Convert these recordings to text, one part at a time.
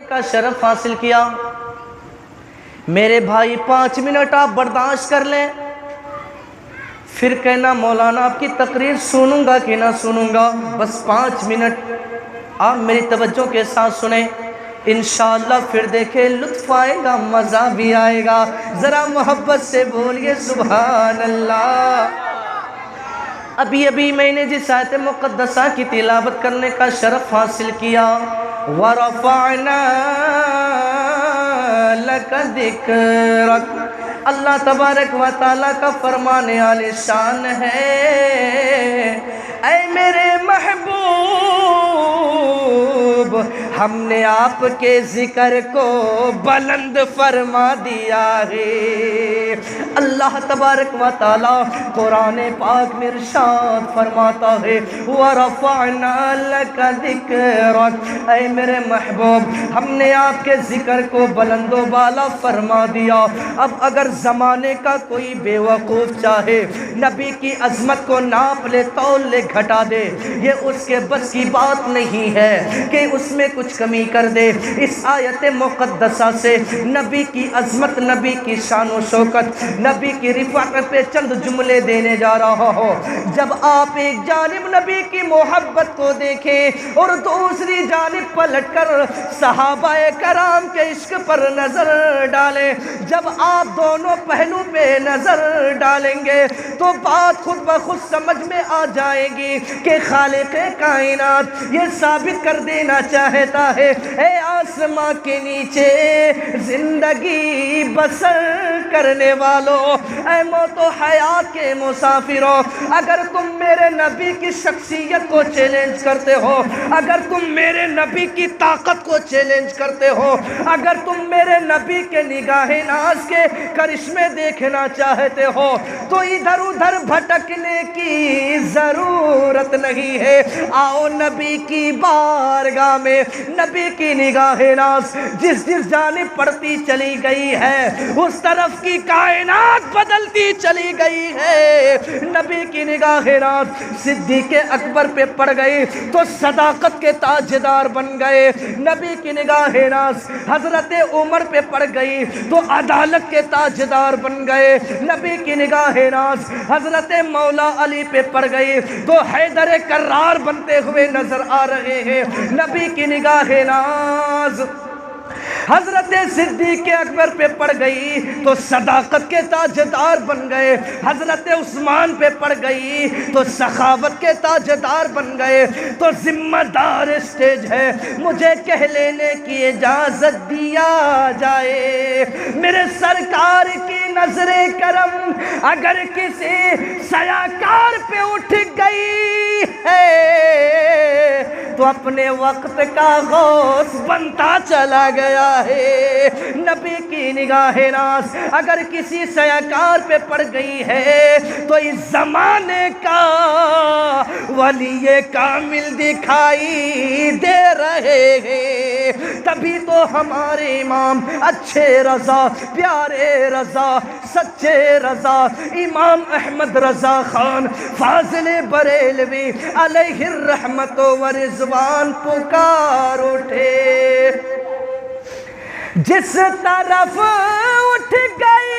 کا شرف حاصل کیا۔ میرے بھائی 5 منٹ آپ برداشت کر لیں، پھر کہنا مولانا آپ کی تقریر سنوں گا کہ نہ سنوں گا، بس 5 منٹ آپ میری توجہ کے ساتھ سنیں، انشاءاللہ پھر دیکھیں لطف آئے گا، مزہ بھی آئے گا۔ ذرا محبت سے بولیے سبحان اللہ۔ ابھی میں نے جس آیت مقدسہ کی تلاوت کرنے کا شرف حاصل کیا، وَرَفَعْنَا لَكَ ذِكْرَكَ، اللہ تبارک و تعالیٰ کا فرمان عالی شان ہے، اے میرے محبوب ہم نے آپ کے ذکر کو بلند فرما دیا ہے۔ اللہ تبارک و تعالیٰ قرآن پاک میں ارشاد فرماتا ہے وَرَفَعْنَا لَكَ ذِكْرَكَ، اے میرے محبوب ہم نے آپ کے ذکر کو بلند و بالا فرما دیا۔ اب اگر زمانے کا کوئی بے وقوف چاہے نبی کی عظمت کو ناپ لے، تول لے، گھٹا دے، یہ اس کے بس کی بات نہیں ہے کہ اس میں کچھ کمی کر دے۔ اس آیت مقدسہ سے نبی کی عظمت، نبی کی شان و شوکت، نبی کی رفعت پہ چند جملے دینے جا رہا ہو۔ جب آپ ایک جانب نبی کی محبت کو دیکھیں اور دوسری جانب پلٹ کر صحابہ کرام کے عشق پر نظر ڈالیں، جب آپ دونوں پہلو پہ نظر ڈالیں گے تو بات خود بخود سمجھ میں آ جائے گی کہ خالق کائنات یہ ثابت کر دینا چاہتا ہے، اے آسماں کے نیچے زندگی بسر کرنے والوں، اے موت و حیات کے مسافروں، اگر تم میرے نبی کی شخصیت کو چیلنج کرتے ہو، اگر تم میرے نبی کی طاقت کو چیلنج کرتے ہو، اگر تم میرے نبی کے نگاہ ناز کے کرشمے دیکھنا چاہتے ہو تو ادھر ادھر بھٹکنے کی ضرورت نہیں ہے۔ آؤ نبی کی بارگاہ میں، نبی کی نگاہ ناز جس جانب پڑتی چلی گئی ہے اس طرف کی کائنات بدلتی چلی گئی ہے۔ نبی کی نگاہ ناز صدیق اکبر پہ پڑ گئی تو صداقت کے تاجدار بن گئے، نبی کی نگاہ ناز حضرت عمر پہ پڑ گئی تو عدالت کے تاجدار بن گئے، نبی کی نگاہ ناز حضرت مولا علی پہ پڑ گئی تو حیدر کرار بنتے ہوئے نظر آ رہے ہیں، نبی کی نگاہ ناز حضرت صدیق اکبر پہ پڑ گئی تو صداقت کے تاجدار بن گئے، حضرت عثمان پہ پڑ گئی تو سخاوت کے تاجدار بن گئے۔ تو ذمہ دار اسٹیج ہے، مجھے کہہ لینے کی اجازت دیا جائے، میرے سرکار کی نظر کرم اگر کسی سیاکار پہ اٹھ گئی ہے تو اپنے وقت کا غوث بنتا چلا گیا ہے۔ نبی کی نگاہ ناز اگر کسی سیاکار پہ پڑ گئی ہے تو اس زمانے کا ولی کامل دکھائی دے رہے ہیں۔ تبھی تو ہمارے امام اچھے رضا، پیارے رضا، سچے رضا، امام احمد رضا خان فاضل بریلوی علیہ الرحمت و رضوان پکار اٹھے، جس طرف اٹھ گئی،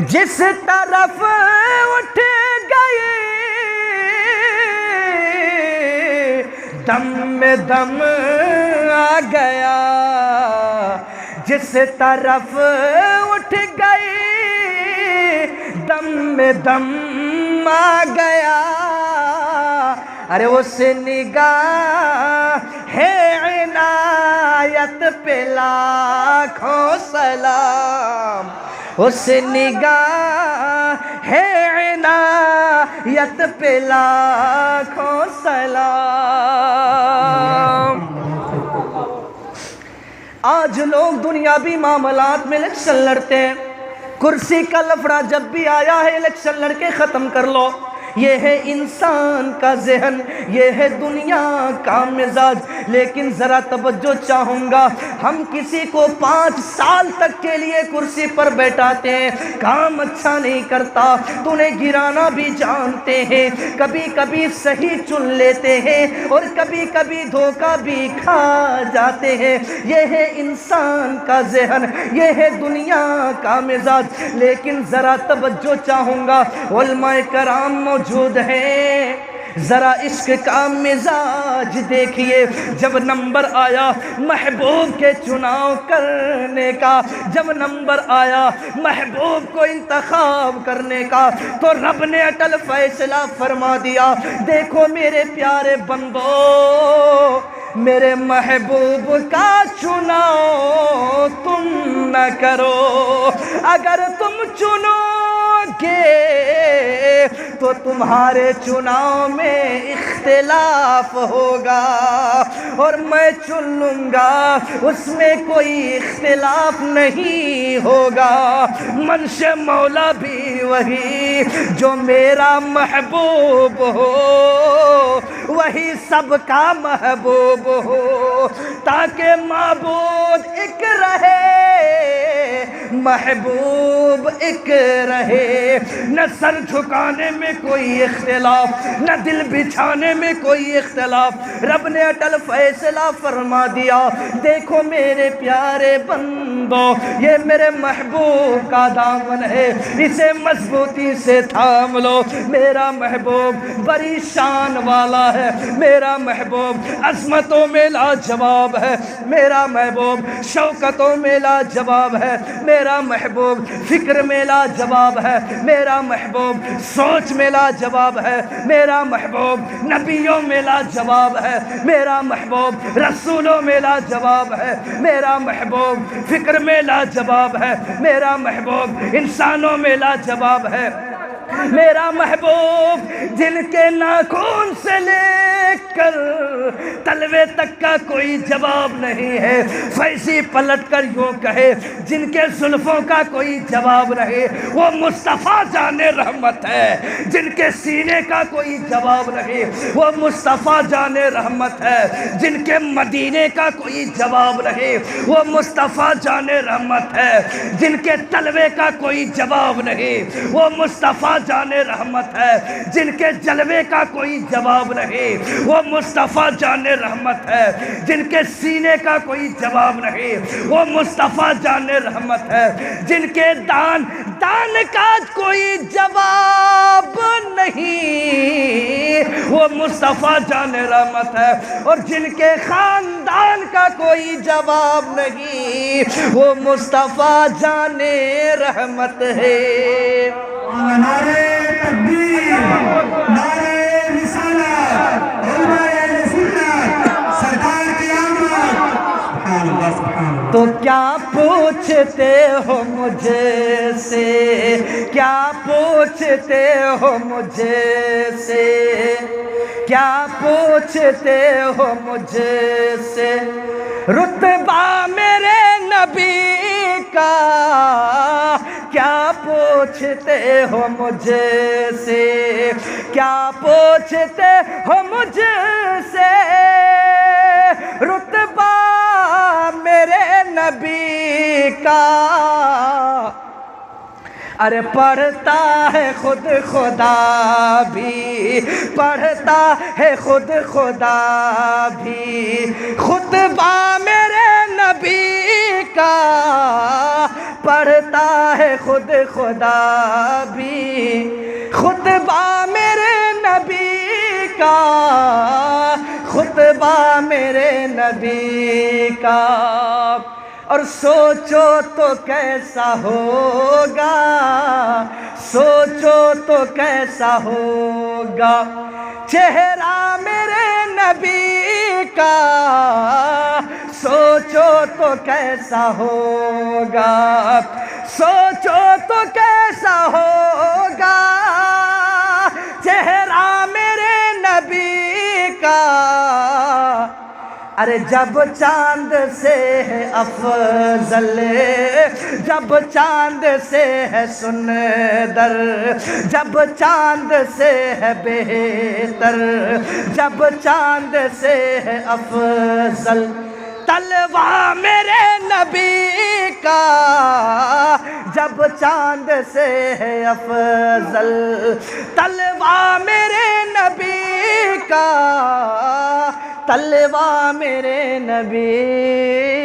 جس طرف اٹھ گئی، دم میں دم آ گیا، جس طرف اٹھ گئی دم میں دم آ گیا، ارے اس نگاہ ہے عنایت پہ لاکھوں سلام، اس نگاہ ہے عنایت پہ لاکھوں سلام۔ آج لوگ دنیاوی معاملات میں الیکشن لڑتے ہیں، کرسی کا لفڑا جب بھی آیا ہے الیکشن لڑ کے ختم کر لو، یہ ہے انسان کا ذہن، یہ ہے دنیا کا مزاج۔ لیکن ذرا توجہ چاہوں گا، ہم کسی کو 5 سال تک کے لیے کرسی پر بیٹھاتے ہیں، کام اچھا نہیں کرتا تو انہیں گرانا بھی جانتے ہیں، کبھی کبھی صحیح چن لیتے ہیں اور کبھی کبھی دھوکہ بھی کھا جاتے ہیں۔ یہ ہے انسان کا ذہن، یہ ہے دنیا کا مزاج۔ لیکن ذرا توجہ چاہوں گا، علماء کرام موجود ہیں، ذرا عشق کا مزاج دیکھیے۔ جب نمبر آیا محبوب کے چناؤ کرنے کا، جب نمبر آیا محبوب کو انتخاب کرنے کا، تو رب نے اٹل فیصلہ فرما دیا، دیکھو میرے پیارے بندو، میرے محبوب کا چناؤ تم نہ کرو، اگر تم چنو گے تو تمہارے چناؤ میں اختلاف ہوگا، اور میں چن لوں گا اس میں کوئی اختلاف نہیں ہوگا۔ منش مولا بھی وہی، جو میرا محبوب ہو وہی سب کا محبوب ہو، تاکہ معبود ایک رہے محبوب ایک رہے۔ نہ سر جھکانے میں کوئی اختلاف، نہ دل بچھانے میں کوئی اختلاف۔ رب نے اٹل فیصلہ فرما دیا، دیکھو میرے پیارے بندو، یہ میرے محبوب کا دامن ہے، اسے مضبوطی سے تھام لو۔ میرا محبوب بڑی شان والا ہے، میرا محبوب عظمتوں میں لاجواب ہے، میرا محبوب شوکتوں میں لاجواب ہے، میرا محبوب فکر میں لاجواب ہے، میرا محبوب سوچ میں لاجواب ہے، میرا محبوب نبیوں میں لاجواب ہے، میرا محبوب رسولوں میں لاجواب ہے، میرا محبوب فکر میں لاجواب ہے، میرا محبوب انسانوں میں لاجواب ہے، میرا محبوب جن کے ناخن سے لے کر تلوے تک کا کوئی جواب نہیں ہے، فیضی پلٹ کر یوں کہے جن کے زلفوں کا کوئی جواب نہیں، وہ مصطفیٰ جان رحمت ہے، جن کے سینے کا کوئی جواب نہیں، وہ مصطفیٰ جان رحمت ہے، جن کے مدینے کا کوئی جواب نہیں، وہ مصطفیٰ جان رحمت ہے، جن کے تلوے کا کوئی جواب نہیں، وہ مصطفیٰ جان رحمت ہے، جن کے جلوے کا کوئی جواب نہیں، وہ مصطفیٰ جان رحمت ہے، جن کے سینے کا کوئی جواب نہیں، وہ مصطفیٰ جان رحمت ہے، جن کے دان کا کوئی جواب نہیں، وہ مصطفیٰ جان رحمت ہے، اور جن کے خاندان کا کوئی جواب نہیں، وہ مصطفیٰ جان رحمت ہے۔ نعرہ تکبیر، نعرہ رسالت، علماء اہل سنت، سرکار کی آمد، سبحان اللہ سبحان اللہ۔ تو کیا پوچھتے ہو مجھے سے، کیا پوچھتے ہو مجھے سے، کیا پوچھتے ہو مجھے سے، رتبہ میرے نبی کا کیا پوچھتے ہو مجھے سے، کیا پوچھتے ہو مجھ سے، رتبہ میرے نبی کا، ارے پڑھتا ہے خود خدا بھی، پڑھتا ہے خود خدا بھی، خطبہ میرے نبی کا، پڑھتا ہے خود خدا بھی، خطبہ میرے نبی کا، خطبہ میرے نبی کا۔ اور سوچو تو کیسا ہوگا، سوچو تو کیسا ہوگا، چہرہ میرے نبی کا، سوچو تو کیسا ہوگا، سوچو تو کیسا ہوگا، چہرہ میرے نبی کا، ارے جب چاند سے ہے افضل، جب چاند سے ہے سندر، جب چاند سے ہے بہتر، جب چاند سے ہے افضل، طلوع میرے نبی کا جب چاند سے ہے افضل، طلوع میرے نبی کا، طلوع میرے نبی